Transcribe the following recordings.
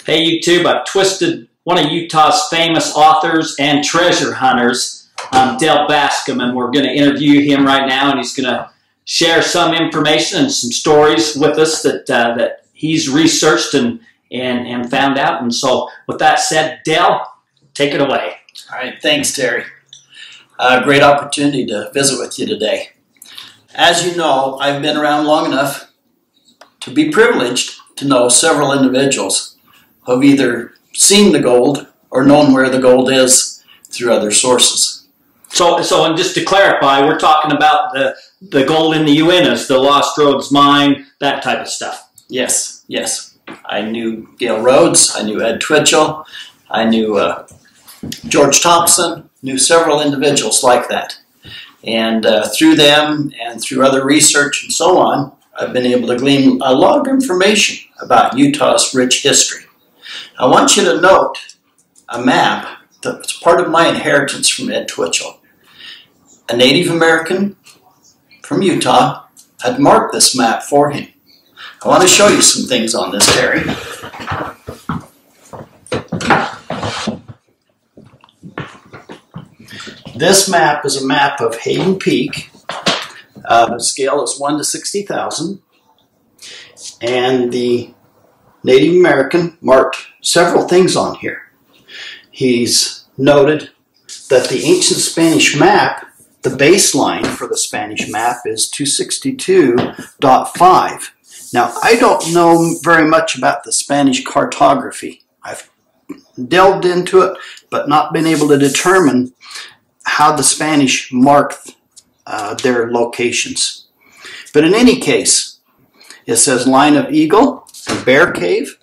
Hey YouTube, I've twisted one of Utah's famous authors and treasure hunters, Dale Bascom, and we're going to interview him right now, and he's going to share some information and some stories with us that he's researched and found out. And so with that said, Dale, take it away. All right, thanks, Terry. Great opportunity to visit with you today. As you know, I've been around long enough to be privileged to know several individuals who have either seen the gold or known where the gold is through other sources. So and just to clarify, we're talking about the gold in the Uintas, the Lost Rhoads Mine, that type of stuff. Yes, yes. I knew Gail Rhodes, I knew Ed Twitchell, I knew George Thompson, knew several individuals like that. And through them and through other research and so on, I've been able to glean a lot of information about Utah's rich history. I want you to note a map that's part of my inheritance from Ed Twitchell. A Native American from Utah had marked this map for him. I want to show you some things on this, Terry. This map is a map of Hayden Peak. The scale is 1 to 60,000. And the Native American marked several things on here. He's noted that the ancient Spanish map, the baseline for the Spanish map is 262.5. Now, I don't know very much about the Spanish cartography. I've delved into it, but not been able to determine how the Spanish marked their locations. But in any case, it says Line of Eagle and Bear Cave,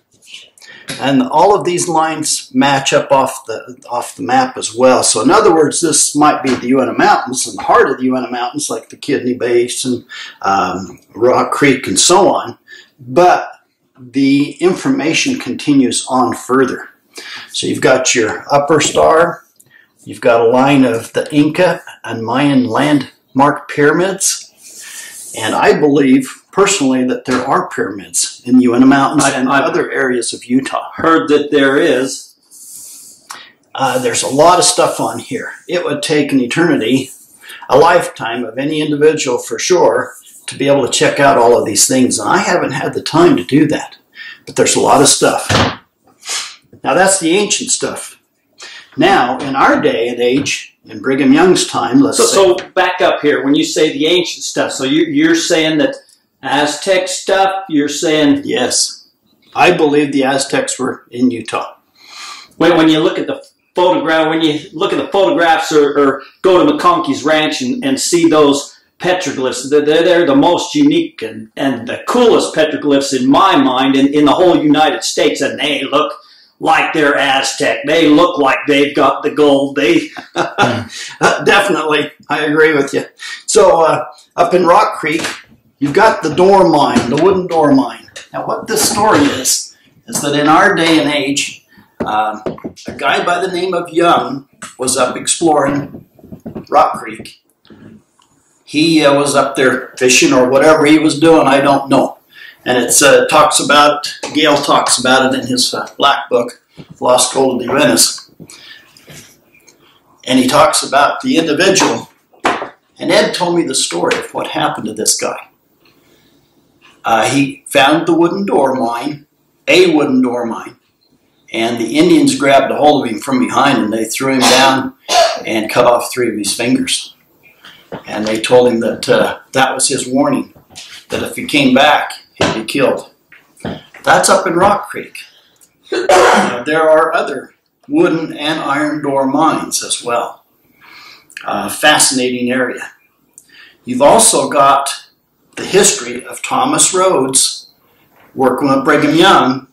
and all of these lines match up off the map as well. So in other words, this might be the Uinta Mountains, and the heart of the Uinta Mountains, like the Kidney Basin, Rock Creek, and so on. But the information continues on further. So you've got your upper star, you've got a line of the Inca and Mayan landmark pyramids, and I believe personally that there are pyramids in the Uinta Mountains and other areas of Utah. Heard that there is. There's a lot of stuff on here. It would take an eternity, a lifetime of any individual for sure, to be able to check out all of these things, and I haven't had the time to do that. But there's a lot of stuff. Now that's the ancient stuff. Now, in our day and age, in Brigham Young's time, So back up here. When you say the ancient stuff, so you're saying that Aztec stuff, you're saying... Yes. I believe the Aztecs were in Utah. When you look at the photographs or go to McConkey's Ranch and see those petroglyphs, they're the most unique and the coolest petroglyphs in my mind in the whole United States, and they look like they're Aztec. They look like they've got the gold. Definitely, I agree with you. So up in Rock Creek, you've got the door mine, the wooden door mine. Now what this story is that in our day and age, a guy by the name of Young was up exploring Rock Creek. He was up there fishing or whatever he was doing, I don't know. And it talks about, Gail talks about it in his black book, Lost Gold of the Uintas. And he talks about the individual. And Ed told me the story of what happened to this guy. He found the wooden door mine, a wooden door mine, and the Indians grabbed a hold of him from behind and they threw him down and cut off 3 of his fingers. And they told him that that was his warning, that if he came back, he'd be killed. That's up in Rock Creek. There are other wooden and iron door mines as well. Fascinating area. You've also got the history of Thomas Rhodes working with Brigham Young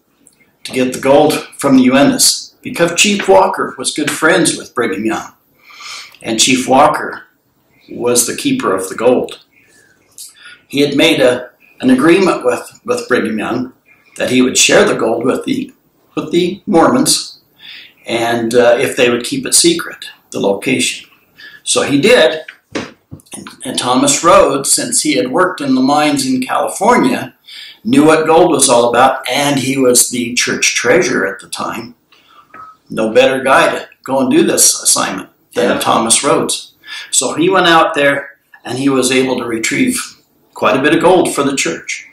to get the gold from the Uintas, because Chief Walker was good friends with Brigham Young, and Chief Walker was the keeper of the gold. He had made an agreement with Brigham Young that he would share the gold with the Mormons, and if they would keep it secret, the location. So he did, And Thomas Rhoads, since he had worked in the mines in California, knew what gold was all about, and he was the church treasurer at the time. No better guy to go and do this assignment than Thomas Rhoads. So he went out there and he was able to retrieve quite a bit of gold for the church.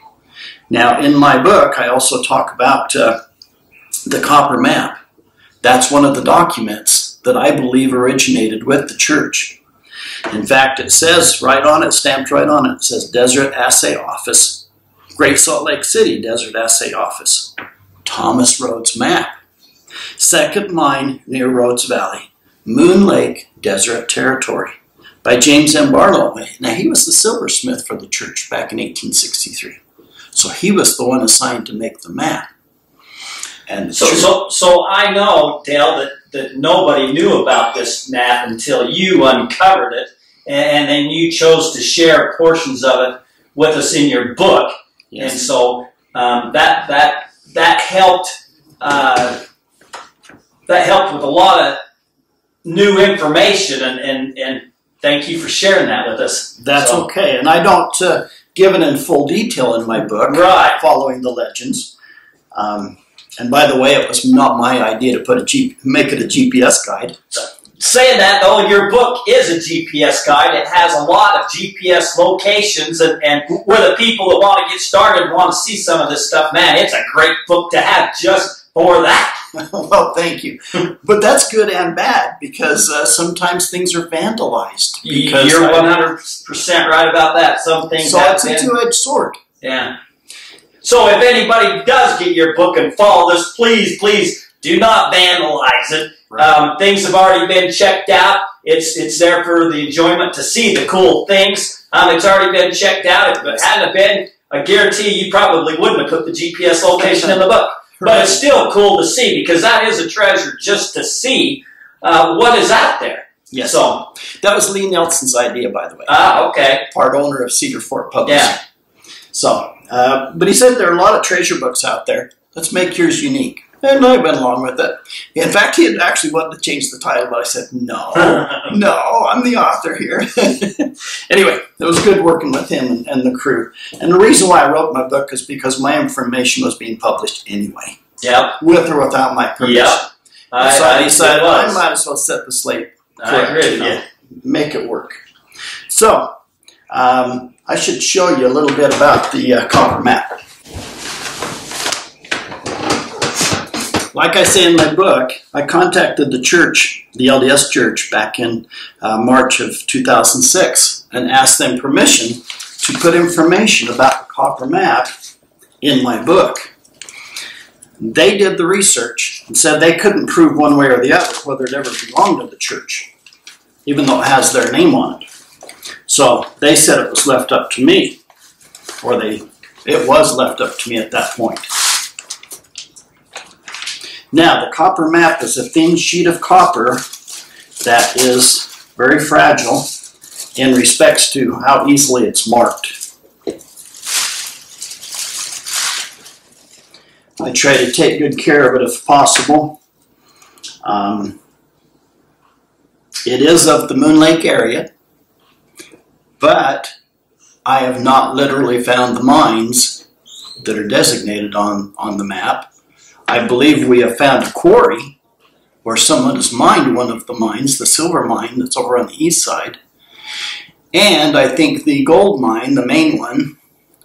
Now, in my book, I also talk about the copper map. That's one of the documents that I believe originated with the church. In fact, it says right on it, stamped right on it, it says Desert Assay Office, Great Salt Lake City Desert Assay Office, Thomas Rhoads Map, second mine near Rhodes Valley, Moon Lake Desert Territory, by James M. Barlow. Now, he was the silversmith for the church back in 1863. So he was the one assigned to make the map. And so I know, Dale, that nobody knew about this map until you uncovered it, and then you chose to share portions of it with us in your book. Yes. And so that helped. That helped with a lot of new information, and thank you for sharing that with us. That's okay, and I don't give it in full detail in my book, right? Following the legends. And by the way, it was not my idea to make it a GPS guide. Saying that, though, your book is a GPS guide. It has a lot of GPS locations, and where the people that want to get started want to see some of this stuff, man, it's a great book to have just for that. Well, thank you. But that's good and bad, because sometimes things are vandalized. You're 100% right about that. Some things so it's a two-edged sword. Yeah. So if anybody does get your book and follow this, please do not vandalize it. Right. Things have already been checked out. It's there for the enjoyment to see the cool things. It's already been checked out. If it hadn't been, I guarantee you probably wouldn't have put the GPS location in the book. But it's still cool to see, because that is a treasure just to see what is out there. Yes. So that was Lee Nelson's idea, by the way. Ah, okay. Part owner of Cedar Fort Publishing. Yeah. So, but he said there are a lot of treasure books out there. Let's make yours unique. And I went along with it. In fact, he had actually wanted to change the title, but I said, no, I'm the author here. Anyway, it was good working with him and the crew. And the reason why I wrote my book is because my information was being published anyway. Yep. With or without my permission. Yep. So I decided I might as well set the slate. I agree with you. Make it work. So, I should show you a little bit about the copper map. Like I say in my book, I contacted the church, the LDS church, back in March of 2006 and asked them permission to put information about the copper map in my book. They did the research and said they couldn't prove one way or the other whether it ever belonged to the church, even though it has their name on it. So they said it was left up to me, or it was left up to me at that point. Now, the copper map is a thin sheet of copper that is very fragile in respects to how easily it's marked. I try to take good care of it if possible. It is of the Moon Lake area, but I have not literally found the mines that are designated on the map. I believe we have found a quarry where someone has mined one of the mines, the silver mine that's over on the east side. And I think the gold mine, the main one,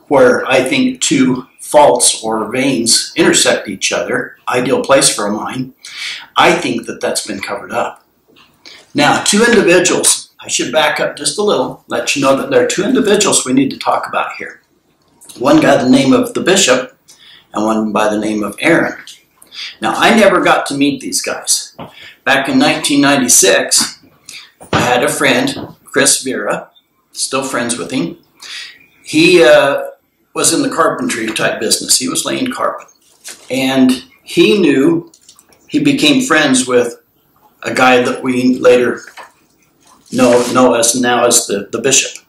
where I think two faults or veins intersect each other, ideal place for a mine, I think that that's been covered up. Now, two individuals, I should back up just a little, let you know that there are two individuals we need to talk about here. One by the name of the bishop, and one by the name of Aaron. Now, I never got to meet these guys. Back in 1996, I had a friend, Chris Vera, still friends with him. He was in the carpentry type business. He was laying carpet. And he became friends with a guy that we later know as the bishop.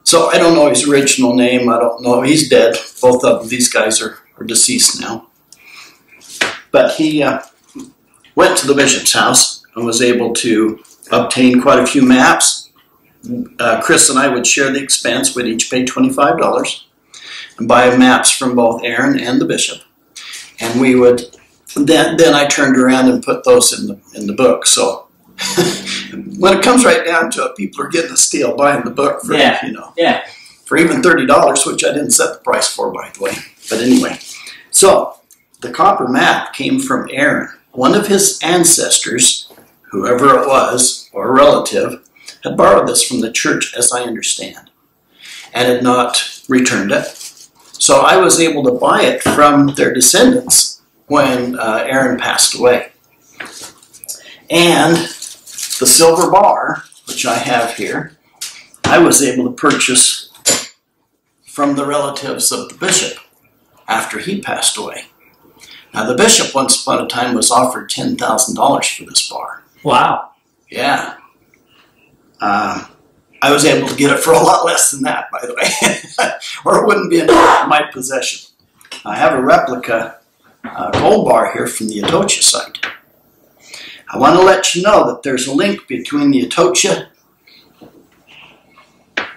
So I don't know his original name. I don't know. He's dead. Both of these guys are deceased now. But he went to the bishop's house and was able to obtain quite a few maps Chris and I would share the expense. We'd each pay $25 and buy maps from both Aaron and the bishop. And we would, then I turned around and put those in the book. So when it comes right down to it, people are getting a steal buying the book for, for even $30, which I didn't set the price for, by the way. But anyway, so the copper map came from Aaron. One of his ancestors, whoever it was, or a relative, had borrowed this from the church, as I understand, and had not returned it. So I was able to buy it from their descendants when Aaron passed away. And the silver bar, which I have here, I was able to purchase from the relatives of the bishop after he passed away. Now, the bishop once upon a time was offered $10,000 for this bar. Wow. Yeah. I was able to get it for a lot less than that, by the way, or it wouldn't be in my possession. I have a replica gold bar here from the Atocha site. I want to let you know that there's a link between the Atocha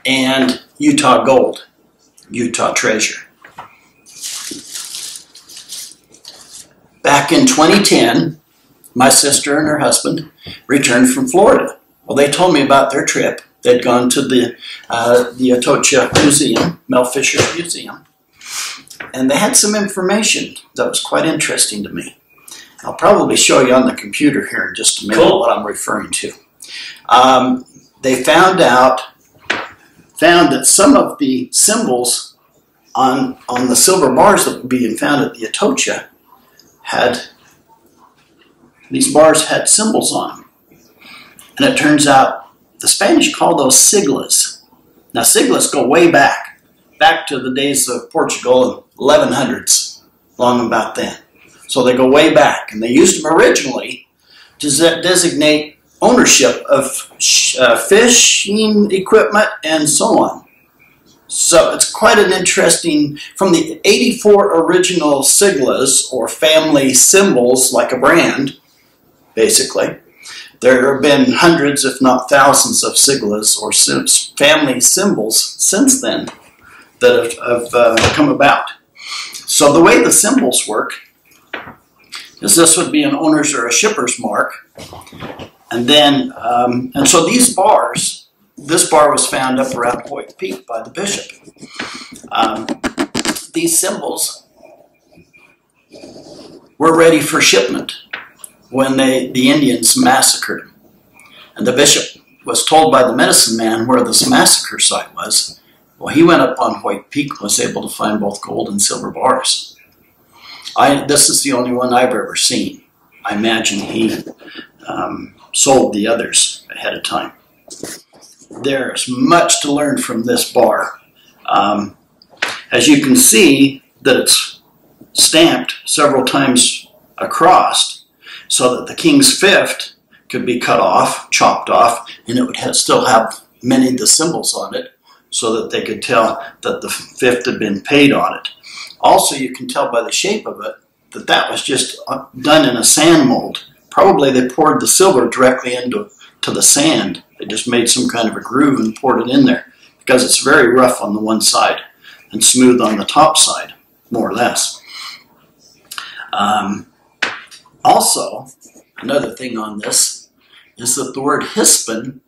and Utah gold, Utah treasure. Back in 2010, my sister and her husband returned from Florida. Well, they told me about their trip. They'd gone to the Atocha Museum, Mel Fisher's museum, and they had some information that was quite interesting to me. I'll probably show you on the computer here in just a minute what I'm referring to. They found that some of the symbols on the silver bars that were being found at the Atocha these bars had symbols on them. And it turns out the Spanish call those siglas. Now, siglas go way back to the days of Portugal in 1100s, long about then. So they go way back, and they used them originally to designate ownership of fishing equipment and so on. So it's quite an interesting, from the 84 original siglas, or family symbols, like a brand, basically, there have been hundreds, if not thousands, of siglas or family symbols since then that have come about. So the way the symbols work is this would be an owner's or a shipper's mark. And then, and so these bars, this bar was found up around Hoyt Peak by the bishop. These symbols were ready for shipment when the Indians massacred them. And the bishop was told by the medicine man where this massacre site was. Well, he went up on Hoyt Peak and was able to find both gold and silver bars. This is the only one I've ever seen. I imagine he sold the others ahead of time. There's much to learn from this bar. As you can see that it's stamped several times across so that the king's fifth could be cut off, chopped off, and it would still have many of the symbols on it so that they could tell that the fifth had been paid on it. Also, you can tell by the shape of it that that was just done in a sand mold. Probably they poured the silver directly into the sand. They just made some kind of a groove and poured it in there because it's very rough on the one side and smooth on the top side, more or less. Also, another thing on this is that the word hispin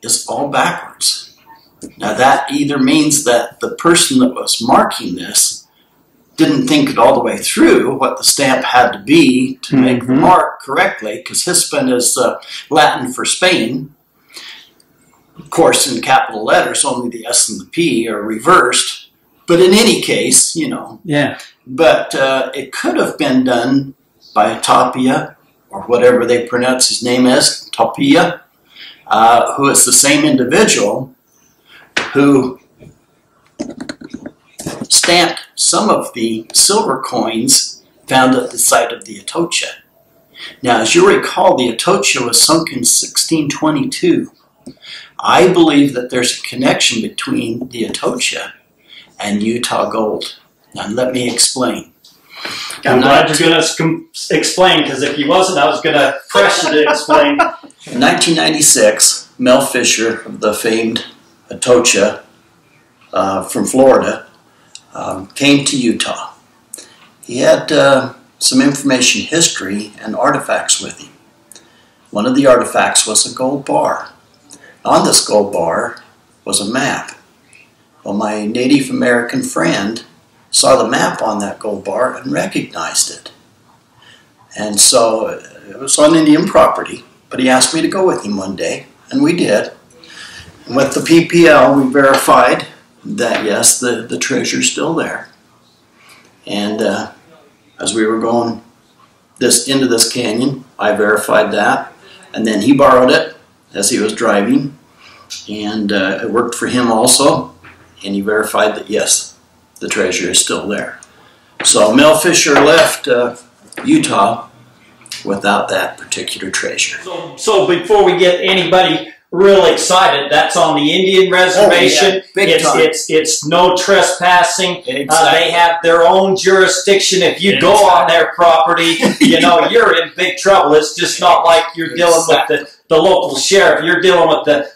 is all backwards. Now that either means that the person that was marking this didn't think it all the way through what the stamp had to be to make the mark correctly, because hispin is Latin for Spain. Of course, in capital letters, only the S and the P are reversed. But in any case, you know. Yeah. But it could have been done by Tapia, or whatever they pronounce his name as, Tapia, who is the same individual who stamped some of the silver coins found at the site of the Atocha. Now, as you recall, the Atocha was sunk in 1622. I believe that there's a connection between the Atocha and Utah gold. Now, let me explain. I'm glad you're going to explain, because if you wasn't, I was going to press you to explain. In 1996, Mel Fisher of the famed Atocha from Florida came to Utah. He had some information history and artifacts with him. One of the artifacts was a gold bar. On this gold bar was a map. Well, my Native American friend saw the map on that gold bar and recognized it. And so it was on Indian property, but he asked me to go with him one day, and we did. And with the PPL, we verified that, yes, the treasure's still there. And as we were going into this canyon, I verified that. And then he borrowed it as he was driving. And it worked for him also. And he verified that, yes, the treasure is still there. So Mel Fisher left Utah without that particular treasure. So before we get anybody really excited, that's on the Indian reservation. Oh, yeah. Big time. It's no trespassing. Exactly. They have their own jurisdiction. If you go on their property, you know, you're in big trouble. It's just not like you're dealing with the local sheriff. You're dealing with the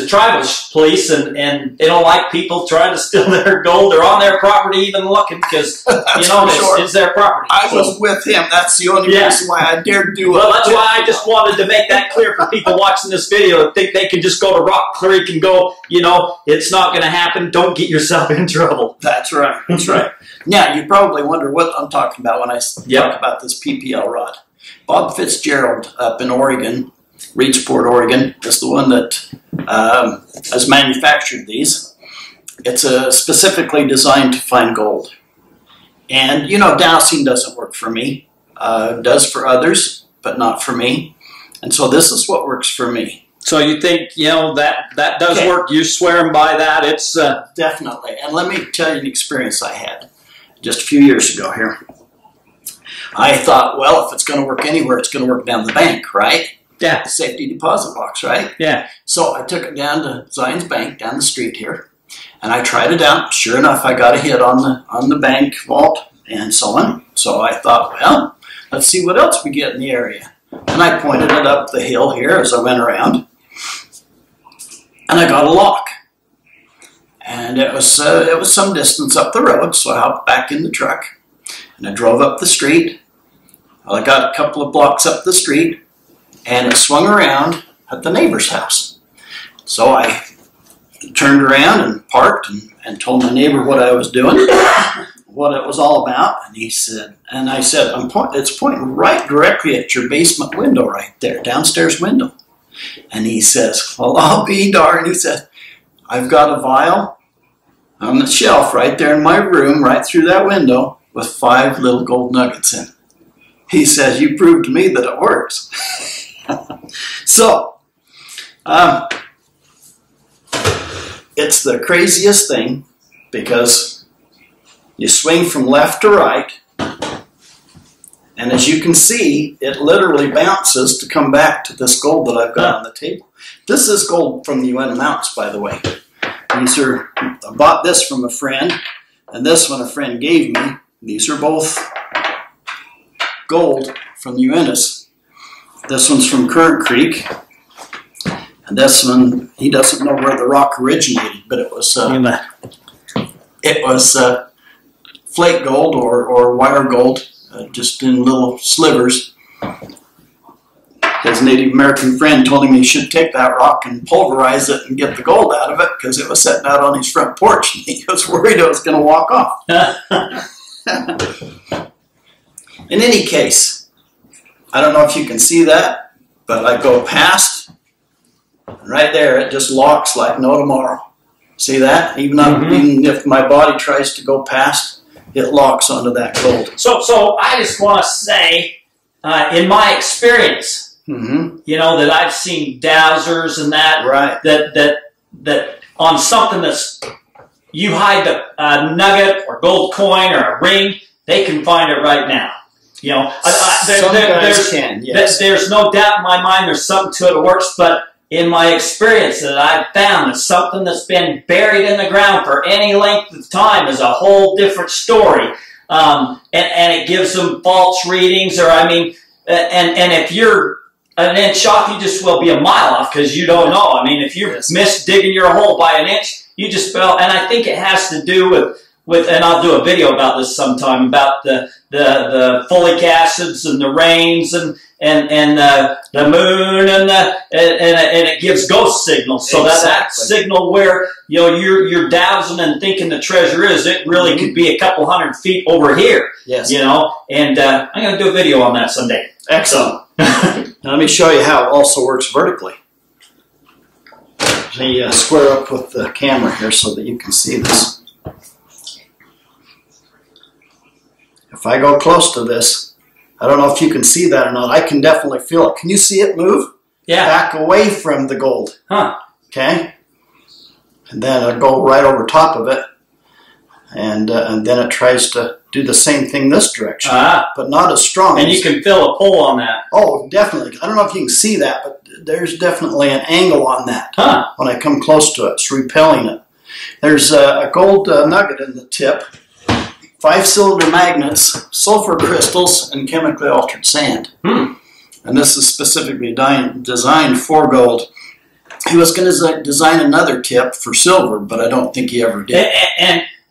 tribal police, and they don't like people trying to steal their gold. They're on their property even looking because, you know, it's their property. I was with him. That's the only reason why I dared do it. Well, that's why I just wanted to make that clear for people watching this video that think they can just go to Rock Creek and go, you know, it's not going to happen. Don't get yourself in trouble. That's right. That's right. Now, you probably wonder what I'm talking about when I talk about this PPL rod. Bob Fitzgerald up in Oregon, Reedsport, Oregon, is the one that has manufactured these. It's specifically designed to find gold. And, you know, dowsing doesn't work for me. It does for others, but not for me. And so this is what works for me. So you think, you know, that does work? You're swearing by that? It's definitely. And let me tell you an experience I had just a few years ago here. I thought, well, if it's going to work anywhere, it's going to work down the bank, right? Yeah. Safety deposit box, right? Yeah. So I took it down to Zion's Bank down the street here, and I tried it out. Sure enough, I got a hit on the bank vault and so on. So I thought, well, let's see what else we get in the area. And I pointed it up the hill here as I went around, and I got a lock. And it was some distance up the road, so I hopped back in the truck, and I drove up the street. Well, I got a couple of blocks up the street, and it swung around at the neighbor's house. So I turned around and parked and told my neighbor what I was doing, what it was all about. And he said, and I said, it's pointing right directly at your basement window right there, downstairs window. And he says, well, I'll be darned. He said, I've got a vial on the shelf right there in my room, right through that window, with 5 little gold nuggets in it. He says, you proved to me that it works. So, it's the craziest thing because you swing from left to right, and as you can see, it literally bounces to come back to this gold that I've got on the table. This is gold from the UN Mountains, by the way. I bought this from a friend, and this one a friend gave me. These are both gold from the Uintas. This one's from Current Creek, and this one, he doesn't know where the rock originated, but it was flake gold or wire gold, just in little slivers. His Native American friend told him he should take that rock and pulverize it and get the gold out of it because it was sitting out on his front porch, and he was worried it was going to walk off. In any case, I don't know if you can see that, but I go past, and right there it just locks like no tomorrow. See that? Even if my body tries to go past, it locks onto that gold. So I just want to say, in my experience, you know, that I've seen dowsers and that, right. that on something that's, you hide a nugget or gold coin or a ring, they can find it right now. You know, there's no doubt in my mind there's something to it that works, but in my experience that I've found that something that's been buried in the ground for any length of time is a whole different story. And it gives them false readings, or I mean, and if you're an inch off, you just will be a mile off because you don't know. I mean, if you miss digging your hole by an inch, you just fell. And I think it has to do with, and I'll do a video about this sometime, about the folic acids and the rains and the moon and it gives ghost signals. So that signal where you're dowsing and thinking the treasure is, it really could be a couple 100 feet over here. Yes. And I'm going to do a video on that someday. Excellent. Now let me show you how it also works vertically. Let me square up with the camera here so that you can see this. If I go close to this, I don't know if you can see that or not. I can definitely feel it. Can you see it move? Yeah. Back away from the gold. Huh. Okay. And then I go right over top of it, and then it tries to do the same thing this direction, but not as strong. And you can feel a pull on that. Oh, definitely. I don't know if you can see that, but there's definitely an angle on that. Huh. When I come close to it, it's repelling it. There's a gold nugget in the tip, 5-cylinder magnets, sulfur crystals, and chemically altered sand. Hmm. And this is specifically designed for gold. He was going to design another tip for silver, but I don't think he ever did.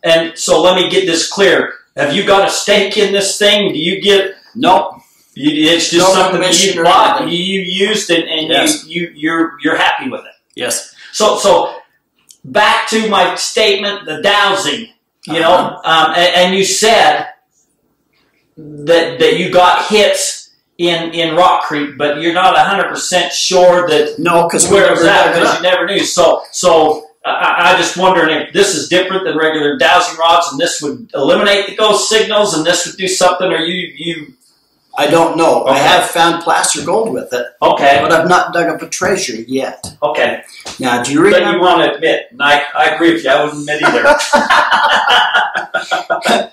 And so let me get this clear. Have you got a stake in this thing? Do you get... Nope. It's just something that you bought, you used, and yes. you're happy with it. Yes. So back to my statement, the dowsing, and you said that you got hits in Rock Creek, but you're not 100% sure that where it was at because you never knew. So I just wondering if this is different than regular dowsing rods, and this would eliminate the ghost signals, and this would do something, or you. I don't know. Okay. I have found placer gold with it. Okay. But I've not dug up a treasure yet. Okay. Now, do you remember? But you want to admit, and I agree with you, I wouldn't admit either.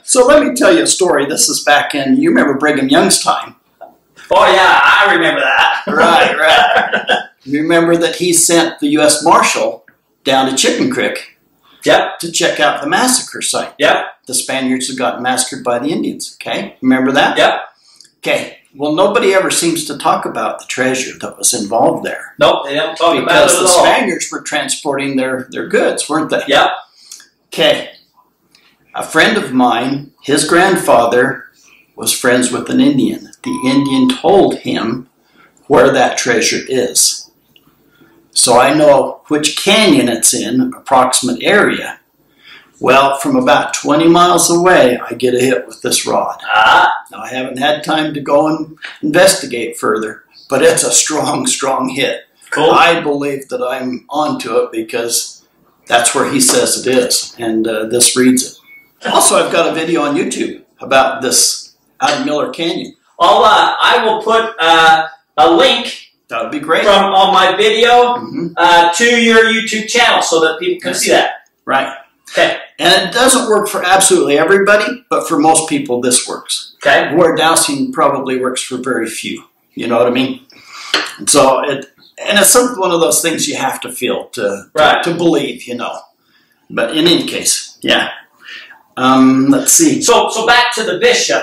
So let me tell you a story. This is back in, you remember Brigham Young's time. Oh, yeah, I remember that. Right. You remember that he sent the U.S. Marshal down to Chicken Creek to check out the massacre site. Yep. The Spaniards had gotten massacred by the Indians. Okay? Remember that? Yep. Okay. Well, nobody ever seems to talk about the treasure that was involved there. Nope, they don't talk about it at all. Because the Spaniards were transporting their goods, weren't they? Yep. Okay. A friend of mine, his grandfather was friends with an Indian. The Indian told him where that treasure is. So I know which canyon it's in, approximate area. Well, from about 20 miles away, I get a hit with this rod. Now, I haven't had time to go and investigate further, but it's a strong, strong hit. Cool. I believe that I'm onto it because that's where he says it is, and this reads it. Also, I've got a video on YouTube about this out of Miller Canyon. I will put a link. That would be great. On my video to your YouTube channel so that people can see that. Right. Okay. And it doesn't work for absolutely everybody, but for most people, this works. Okay. Where dowsing probably works for very few. You know what I mean? And so it's one of those things you have to feel to believe, But in any case, yeah. Let's see. So back to the bishop.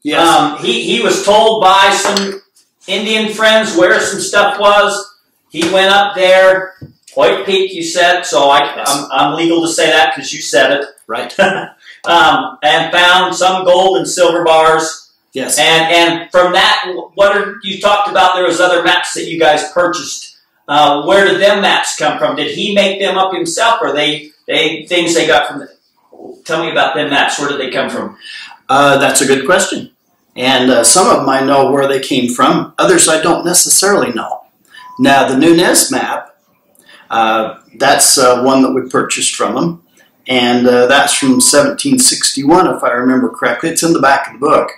Yes. He was told by some Indian friends where some stuff was. He went up there. White Peak, you said, so I'm legal to say that because you said it. Right. And found some gold and silver bars. Yes. And from that, you talked about there was other maps that you guys purchased. Where did them maps come from? Did he make them up himself, or they things they got from? Tell me about them maps. Where did they come from? That's a good question. And some of them I know where they came from. Others I don't necessarily know. Now, the Nunez map, that's one that we purchased from him, and that's from 1761, if I remember correctly. It's in the back of the book.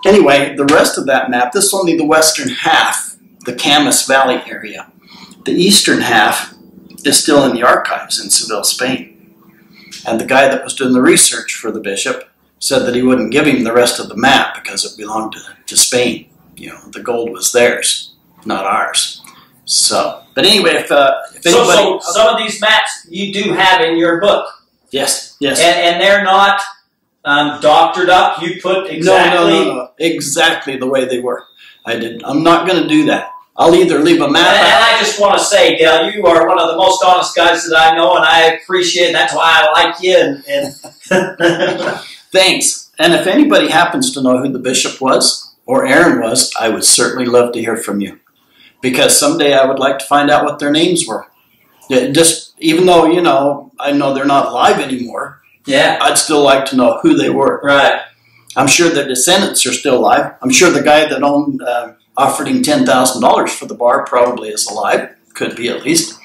Anyway, the rest of that map, this is only the western half, the Camas Valley area. The eastern half is still in the archives in Seville, Spain. And the guy that was doing the research for the bishop said that he wouldn't give him the rest of the map because it belonged to Spain. The gold was theirs, not ours. So, but anyway, if anybody... So some of these maps you do have in your book. Yes, yes. And they're not doctored up. You put exactly... No. Exactly the way they were. I did. I'm not going to do that. I'll either leave a map and I just want to say, Dale, you are one of the most honest guys that I know, and I appreciate it. That's why I like you. And Thanks. And if anybody happens to know who the bishop was or Aaron was, I would certainly love to hear from you. Because someday I would like to find out what their names were. Just even though, you know, I know they're not alive anymore, yeah, I'd still like to know who they were. Right. I'm sure their descendants are still alive. I'm sure the guy that offered him $10,000 for the bar probably is alive. Could be, at least.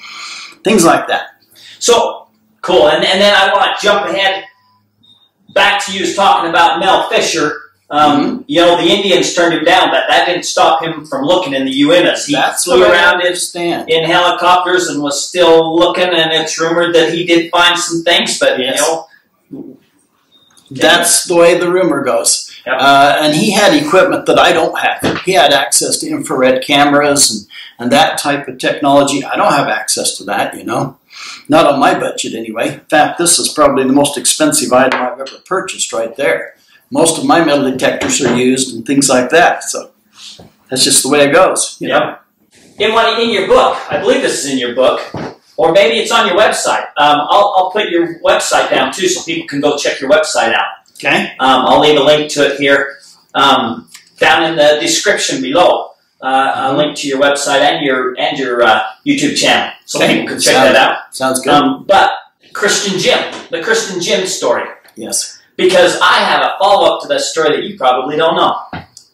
Things like that. So, cool. And then I want to jump ahead back to you talking about Mel Fisher. You know, the Indians turned him down, but that didn't stop him from looking in the UNIS. He flew around in helicopters and was still looking, and it's rumored that he did find some things, but, you know. That's the way the rumor goes. Yep. And he had equipment that I don't have. He had access to infrared cameras and that type of technology. I don't have access to that, you know. Not on my budget, anyway. In fact, this is probably the most expensive item I've ever purchased right there. Most of my metal detectors are used and things like that. So that's just the way it goes. You know? In your book, I believe this is in your book, or maybe it's on your website. I'll put your website down too, so people can go check your website out. Okay. I'll leave a link to it here down in the description below. A link to your website and your YouTube channel, so people can check that out. Sounds good. But Christian Jim, the Christian Jim story. Yes. Because I have a follow-up to that story that you probably don't know.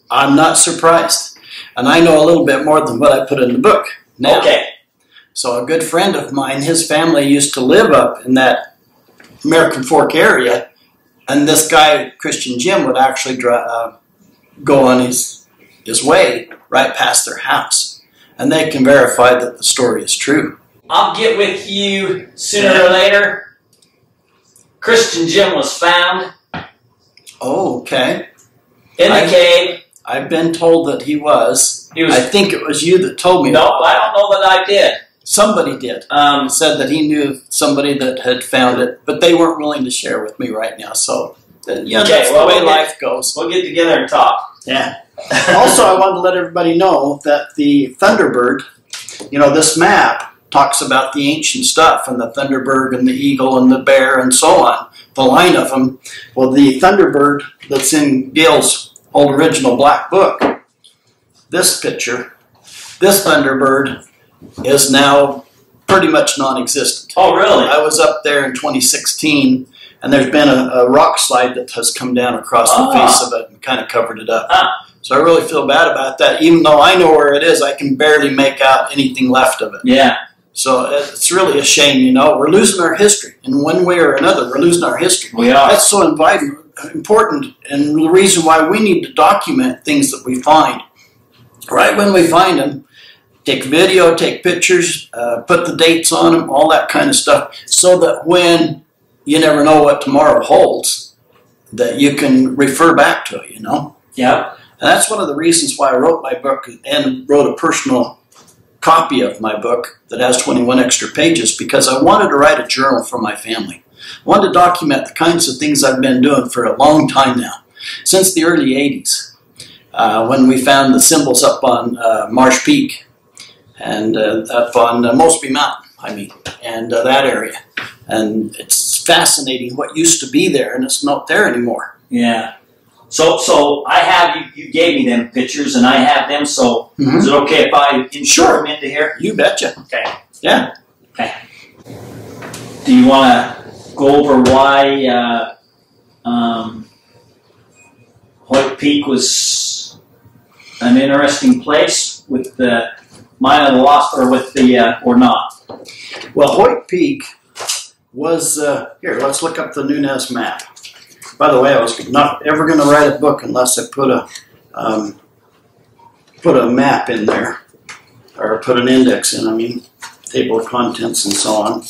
I'm not surprised. And I know a little bit more than what I put in the book. Now. Okay. So a good friend of mine, his family used to live up in that American Fork area, and this guy, Christian Jim, would actually go on his way right past their house. And they can verify that the story is true. I'll get with you sooner or later. Christian Jim was found. Oh, okay. In the cave. I've been told that he was. I think it was you that told me. Nope, I don't know that I did. Somebody did. Said that he knew somebody that had found it, but they weren't willing to share with me right now. So, that's the way life goes. We'll get together and talk. Yeah. Also, I wanted to let everybody know that the Thunderbird, you know, this map talks about the ancient stuff and the Thunderbird and the eagle and the bear and so on, the line of them. Well, the Thunderbird that's in Gail's old original black book, this picture, this Thunderbird is now pretty much non-existent. Oh, really? I was up there in 2016, and there's been a rock slide that has come down across the face of it and kind of covered it up. So I really feel bad about that. Even though I know where it is, I can barely make out anything left of it. Yeah. So it's really a shame, you know. We're losing our history. In one way or another, we're losing our history. We are. That's so important, and the reason why we need to document things that we find. Right when we find them, take video, take pictures, put the dates on them, all that kind of stuff, so that when you never know what tomorrow holds, that you can refer back to it, you know. Yeah. And that's one of the reasons why I wrote my book and wrote a personal copy of my book that has 21 extra pages, because I wanted to write a journal for my family. I wanted to document the kinds of things I've been doing for a long time now, since the early 80s, when we found the symbols up on Marsh Peak and up on Mosby Mountain, and that area. And it's fascinating what used to be there, and it's not there anymore. Yeah. So I have you gave me them pictures, and I have them. So is it okay if I insert them into here? You betcha. Okay. Yeah. Okay. Do you want to go over why Hoyt Peak was an interesting place with the Mine of the Lost, or with the or not? Well, Hoyt Peak was here. Let's look up the Nunez map. By the way, I was not ever going to write a book unless I put a map in there, or put an index in, table of contents and so on.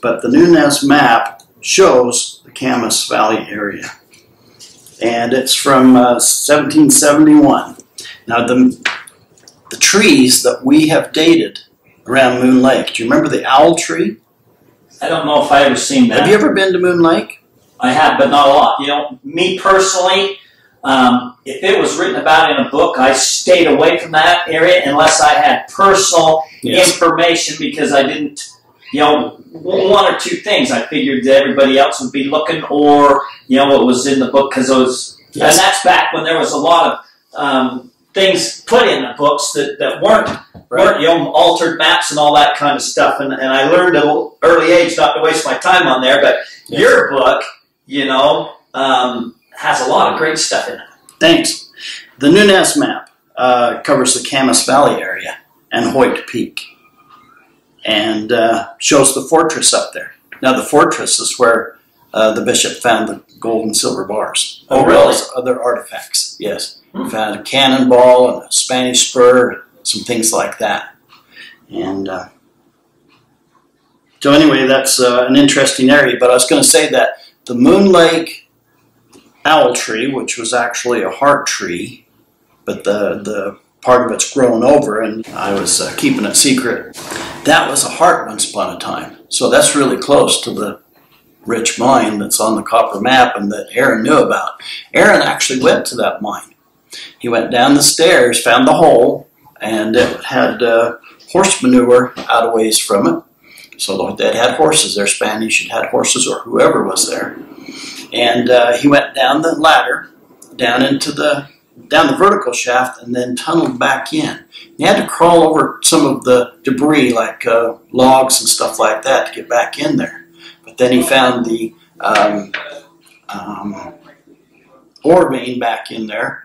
But the Nunez map shows the Camas Valley area. And it's from 1771. Now, the trees that we have dated around Moon Lake, do you remember the owl tree? I don't know if I've ever seen that. Have you ever been to Moon Lake? I have, but not a lot. You know, me personally, If it was written about in a book, I stayed away from that area unless I had personal information, because I didn't, one or two things I figured that everybody else would be looking, or, what was in the book, because it was, and that's back when there was a lot of things put in the books that weren't, altered maps and all that kind of stuff, and I learned at an early age not to waste my time on there, but your book, has a lot of great stuff in it. Thanks. The Nunez map covers the Camas Valley area and Hoyt Peak, and shows the fortress up there. Now, the fortress is where the bishop found the gold and silver bars. Oh, as really? well as other artifacts, yes. Found a cannonball and a Spanish spur, some things like that. And so anyway, that's an interesting area. But I was going to say that the Moon Lake owl tree, which was actually a heart tree, but the part of it's grown over, and I was keeping it secret. That was a heart once upon a time. So that's really close to the rich mine that's on the copper map and that Aaron knew about. Aaron actually went to that mine. He went down the stairs, found the hole, and it had horse manure out a ways from it. So they had horses there, Spanish had had horses, or whoever was there. And he went down the ladder, down the vertical shaft, and then tunneled back in. He had to crawl over some of the debris, like logs and stuff like that, to get back in there. But then he found the ore vein back in there.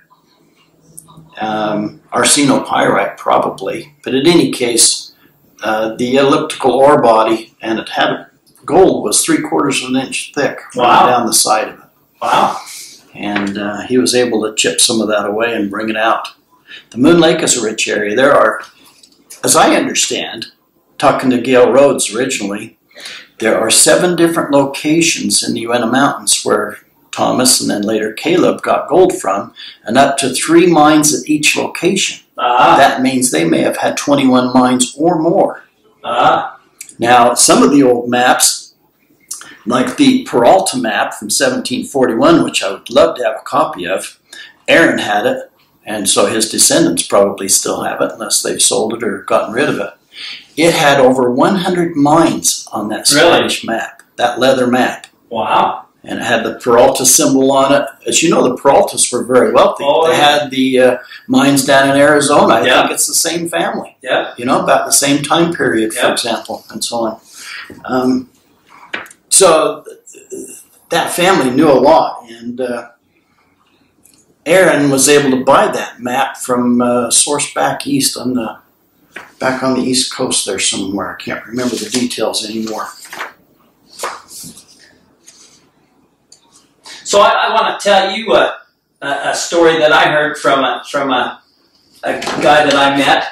Arsenopyrite probably, but in any case, the elliptical ore body, and it had gold, was 3/4 of an inch thick. Wow. Down the side of it. Wow. And he was able to chip some of that away and bring it out. The Moon Lake is a rich area. There are, as I understand, talking to Gail Rhodes originally, there are 7 different locations in the Uinta Mountains where Thomas and then later Caleb got gold from, and up to 3 mines at each location. That means they may have had 21 mines or more. Now, some of the old maps, like the Peralta map from 1741, which I would love to have a copy of, Aaron had it, and so his descendants probably still have it, unless they've sold it or gotten rid of it. It had over 100 mines on that Spanish map, that leather map. Wow. And it had the Peralta symbol on it. As you know, the Peraltas were very wealthy. They had the mines down in Arizona. I think it's the same family. Yeah. About the same time period, for example, and so on. So that family knew a lot, and Aaron was able to buy that map from a source back east back on the East Coast there somewhere. I can't remember the details anymore. So I want to tell you a story that I heard from a guy that I met.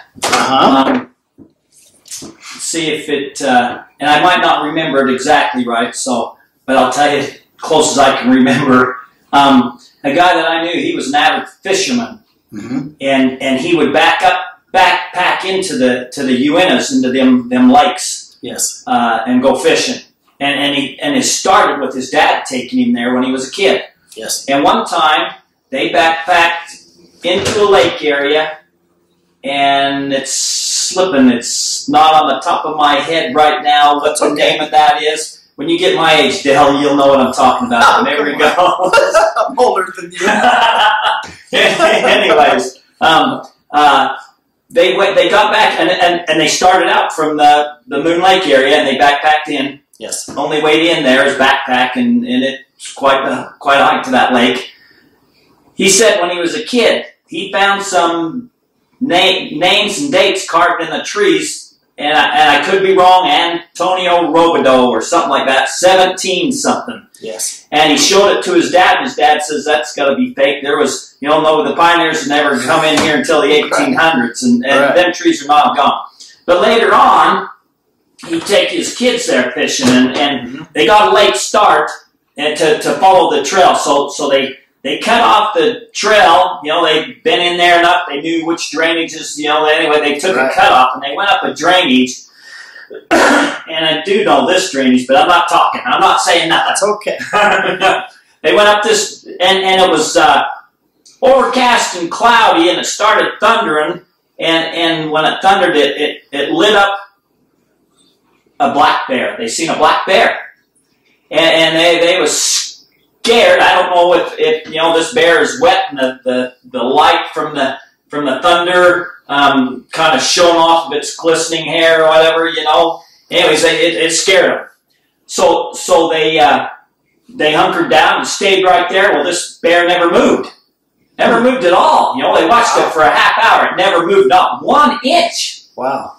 See if it, and I might not remember it exactly right. But I'll tell you as close as I can remember. A guy that I knew, he was an avid fisherman, and he would backpack into the Uintas, into them lakes, and go fishing. And he started with his dad taking him there when he was a kid. Yes. And one time they backpacked into a lake area, and it's slipping. It's not on the top of my head right now what the name of that is. When you get my age, Dale, you'll know what I'm talking about. There we go. I'm older than you. Anyways, they got back and they started out from the Moon Lake area, and they backpacked in. Yes. Only way in there is backpack, and it's quite a hike to that lake. He said when he was a kid, he found some names and dates carved in the trees, and I could be wrong, Antonio Robideau or something like that, 17 something. Yes. And he showed it to his dad, and his dad says, that's got to be fake. There was, the pioneers never come in here until the 1800s, and them trees are not gone. But later on, he'd take his kids there fishing, and they got a late start to follow the trail. So they cut off the trail. They'd been in there enough. They knew which drainages. Anyway, they took a cut off, and they went up a drainage. And I do know this drainage, but I'm not saying that. That's okay. They went up this, and it was overcast and cloudy, and it started thundering. And when it thundered, it lit up a black bear. They seen a black bear, and they was scared. I don't know if this bear is wet, and the light from the thunder kind of shone off of its glistening hair or whatever. Anyways, it scared them. So they hunkered down and stayed right there. Well, this bear never moved. Never moved at all. They watched it for a half hour. It never moved, not 1 inch. Wow.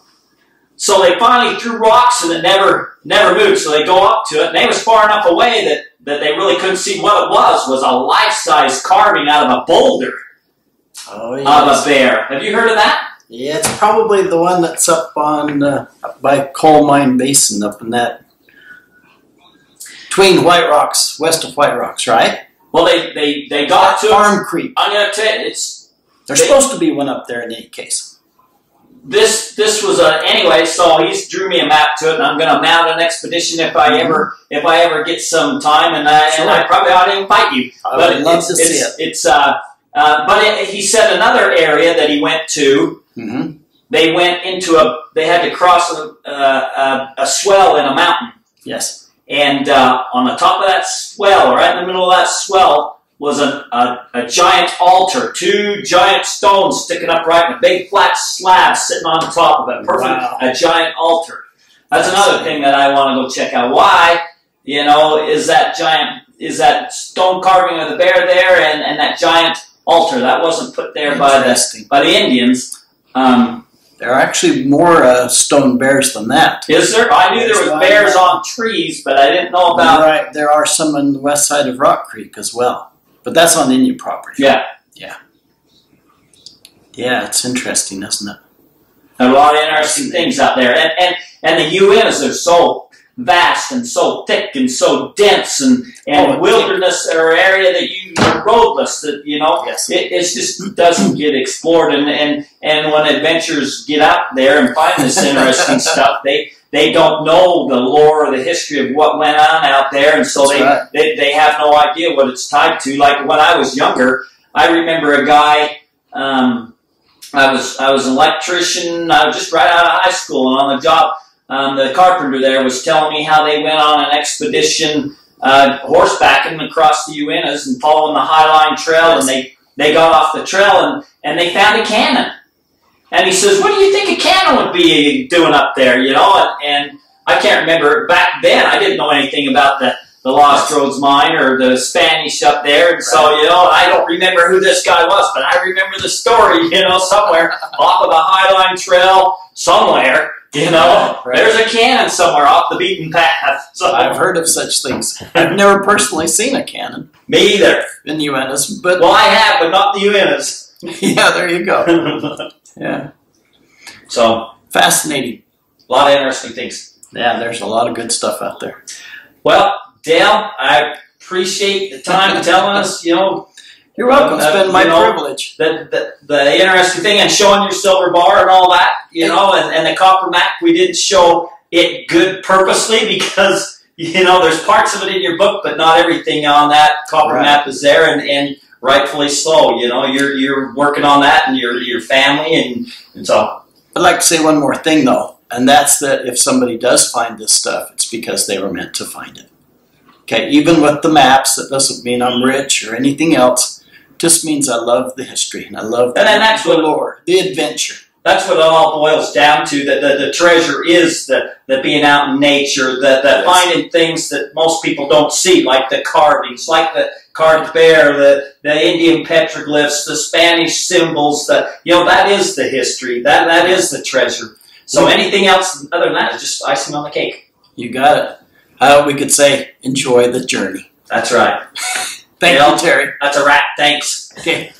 So they finally threw rocks, and it never moved. So they go up to it, and they was far enough away that they really couldn't see what it was a life-size carving out of a boulder of a bear. Have you heard of that? Yeah, it's probably the one that's up on up by Coal Mine Basin, up in that between White Rocks, west of White Rocks, right? Well, they got to Farm Creek. I'm going to tell you, There's supposed to be one up there in any case. This was anyway. So he drew me a map to it, and I'm going to mount an expedition if I ever get some time, and I probably ought to invite you. I would love to see it. But he said another area that he went to. Mm-hmm. They went into they had to cross a swell in a mountain. Yes. And on the top of that swell, right in the middle of that swell, was a giant altar. 2 giant stones sticking upright, and a big flat slab sitting on top of it. Perfect. Wow. A giant altar. That's another thing that I want to go check out. Why, is that stone carving of the bear there and that giant altar? That wasn't put there by the Indians. There are actually more stone bears than that. Is there? I knew there was bears on trees, but I didn't know about... Right, there are some on the west side of Rock Creek as well. But that's on Indian property. Yeah. Yeah. Yeah, it's interesting, isn't it? A lot of interesting things out there. And the UNs are so vast and so thick and so dense and wilderness or area that are roadless that yes. it just doesn't get explored, and when adventurers get out there and find this interesting stuff, they don't know the lore or the history of what went on out there, and so they have no idea what it's tied to. Like when I was younger, I remember a guy. I was an electrician. I was just right out of high school and on the job. The carpenter there was telling me how they went on an expedition horsebacking across the UNs and following the Highline Trail, and they got off the trail and they found a cannon. And he says, "What do you think a cannon would be doing up there?" And I can't remember. Back then, I didn't know anything about the Lost Rhoads Mine or the Spanish up there, and so I don't remember who this guy was, but I remember the story. Somewhere off of the Highline Trail, somewhere. There's a cannon somewhere off the beaten path. So I've heard of such things. I've never personally seen a cannon. Me either. In the UNs, but... Well, I have, but not the UNs. Yeah, there you go. Yeah. So... Fascinating. A lot of interesting things. Yeah, there's a lot of good stuff out there. Well, Dale, I appreciate the time telling us, You're welcome. It's been my privilege. The interesting thing, and showing your silver bar and all that, and the copper map, we didn't show it good purposely because, there's parts of it in your book, but not everything on that copper map is there, and rightfully so. You're working on that and your family, and so. I'd like to say one more thing, though, and that's that if somebody does find this stuff, it's because they were meant to find it. Okay, even with the maps, that doesn't mean I'm rich or anything else. Just means I love the history and I love the lore, the adventure. That's what it all boils down to. That the treasure is the being out in nature, the finding things that most people don't see, like the carvings, like the carved bear, the Indian petroglyphs, the Spanish symbols. That is the history. That is the treasure. So anything else other than that is just icing on the cake. You got it. We could say enjoy the journey. That's right. Thank you, Terry. That's a wrap. Thanks. Okay.